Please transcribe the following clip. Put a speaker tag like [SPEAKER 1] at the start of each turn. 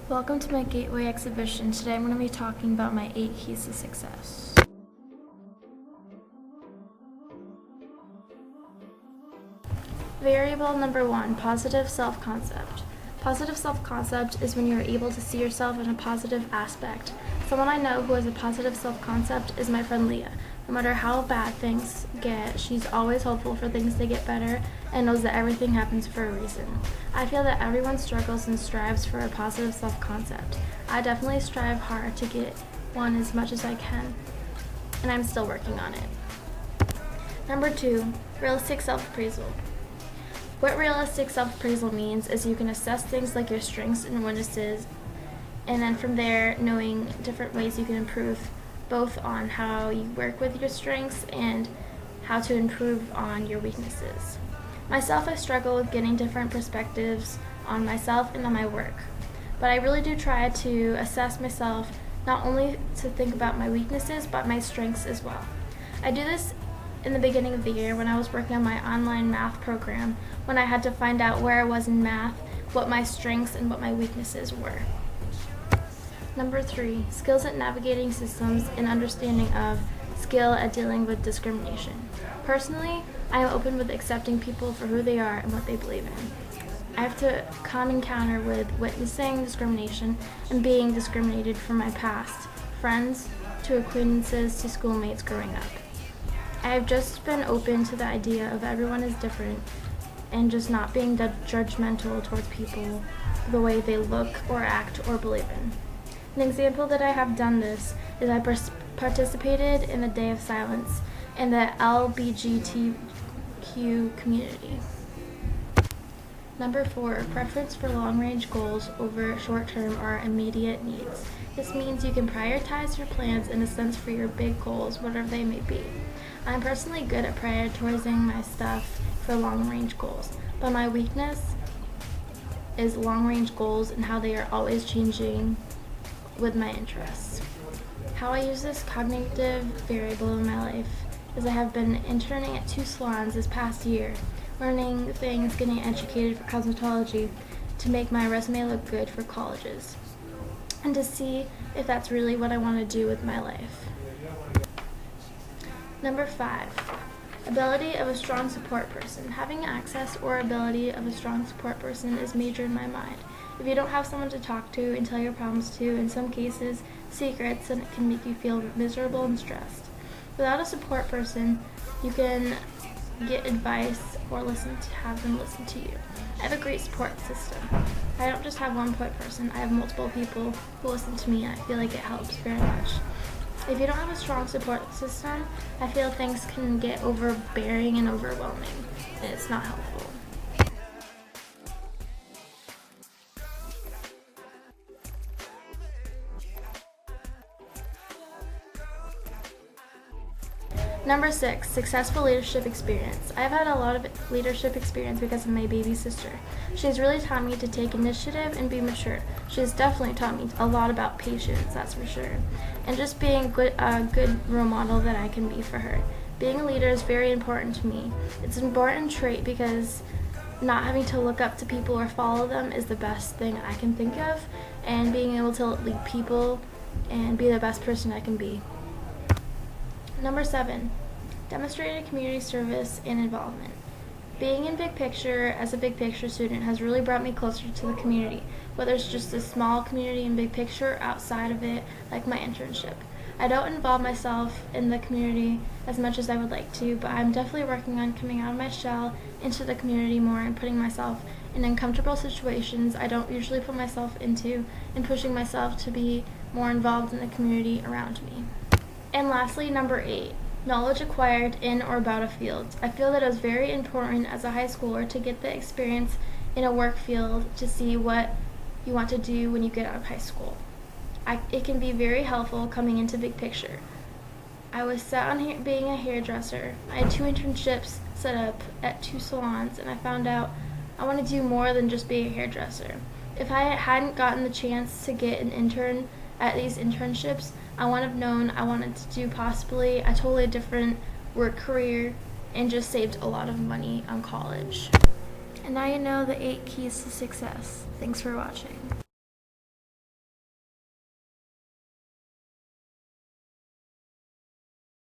[SPEAKER 1] Welcome to my Gateway exhibition. Today I'm going to be talking about my 8 keys to success. Variable number 1, positive self-concept. Positive self-concept is when you're able to see yourself in a positive aspect. Someone I know who has a positive self-concept is my friend Leah. No matter how bad things get, she's always hopeful for things to get better and knows that everything happens for a reason. I feel that everyone struggles and strives for a positive self-concept. I definitely strive hard to get one as much as I can, and I'm still working on it. Number 2, realistic self-appraisal. What realistic self-appraisal means is you can assess things like your strengths and weaknesses, and then from there knowing different ways you can improve both on how you work with your strengths and how to improve on your weaknesses. Myself, I struggle with getting different perspectives on myself and on my work, but I really do try to assess myself not only to think about my weaknesses but my strengths as well. I do this in the beginning of the year when I was working on my online math program, when I had to find out where I was in math, what my strengths and what my weaknesses were. Number 3, skills at navigating systems and understanding of skill at dealing with discrimination. Personally, I am open with accepting people for who they are and what they believe in. I have to come encounter with witnessing discrimination and being discriminated from my past, friends, to acquaintances, to schoolmates growing up. I have just been open to the idea of everyone is different and just not being judgmental towards people, the way they look or act or believe in. An example that I have done this is I participated in the Day of Silence in the LGBTQ community. Number 4, preference for long-range goals over short-term or immediate needs. This means you can prioritize your plans in a sense for your big goals, whatever they may be. I'm personally good at prioritizing my stuff for long-range goals, but my weakness is long-range goals and how they are always changing with my interests. How I use this cognitive variable in my life is I have been interning at 2 salons this past year, learning things, getting educated for cosmetology to make my resume look good for colleges, and to see if that's really what I want to do with my life. Number 5, ability of a strong support person. Having access or ability of a strong support person is major in my mind. If you don't have someone to talk to and tell your problems to, in some cases, secrets, then it can make you feel miserable and stressed. Without a support person, you can get advice or have them listen to you. I have a great support system. I don't just have one point person, I have multiple people who listen to me, and I feel like it helps very much. If you don't have a strong support system, I feel things can get overbearing and overwhelming, and it's not helpful. Number 6, successful leadership experience. I've had a lot of leadership experience because of my baby sister. She's really taught me to take initiative and be mature. She's definitely taught me a lot about patience, that's for sure. And just being a good role model that I can be for her. Being a leader is very important to me. It's an important trait because not having to look up to people or follow them is the best thing I can think of, and being able to lead people and be the best person I can be. Number 7, demonstrated community service and involvement. Being in Big Picture as a Big Picture student has really brought me closer to the community, whether it's just a small community in Big Picture or outside of it, like my internship. I don't involve myself in the community as much as I would like to, but I'm definitely working on coming out of my shell into the community more and putting myself in uncomfortable situations I don't usually put myself into, and pushing myself to be more involved in the community around me. And lastly, number 8, knowledge acquired in or about a field. I feel that it is very important as a high schooler to get the experience in a work field to see what you want to do when you get out of high school. It can be very helpful coming into Big Picture. I was set on being a hairdresser. I had 2 internships set up at 2 salons, and I found out I want to do more than just be a hairdresser. If I hadn't gotten the chance to get an intern at these internships, I would have known I wanted to do possibly a totally different work career and just saved a lot of money on college. And now you know the 8 keys to success. Thanks for watching.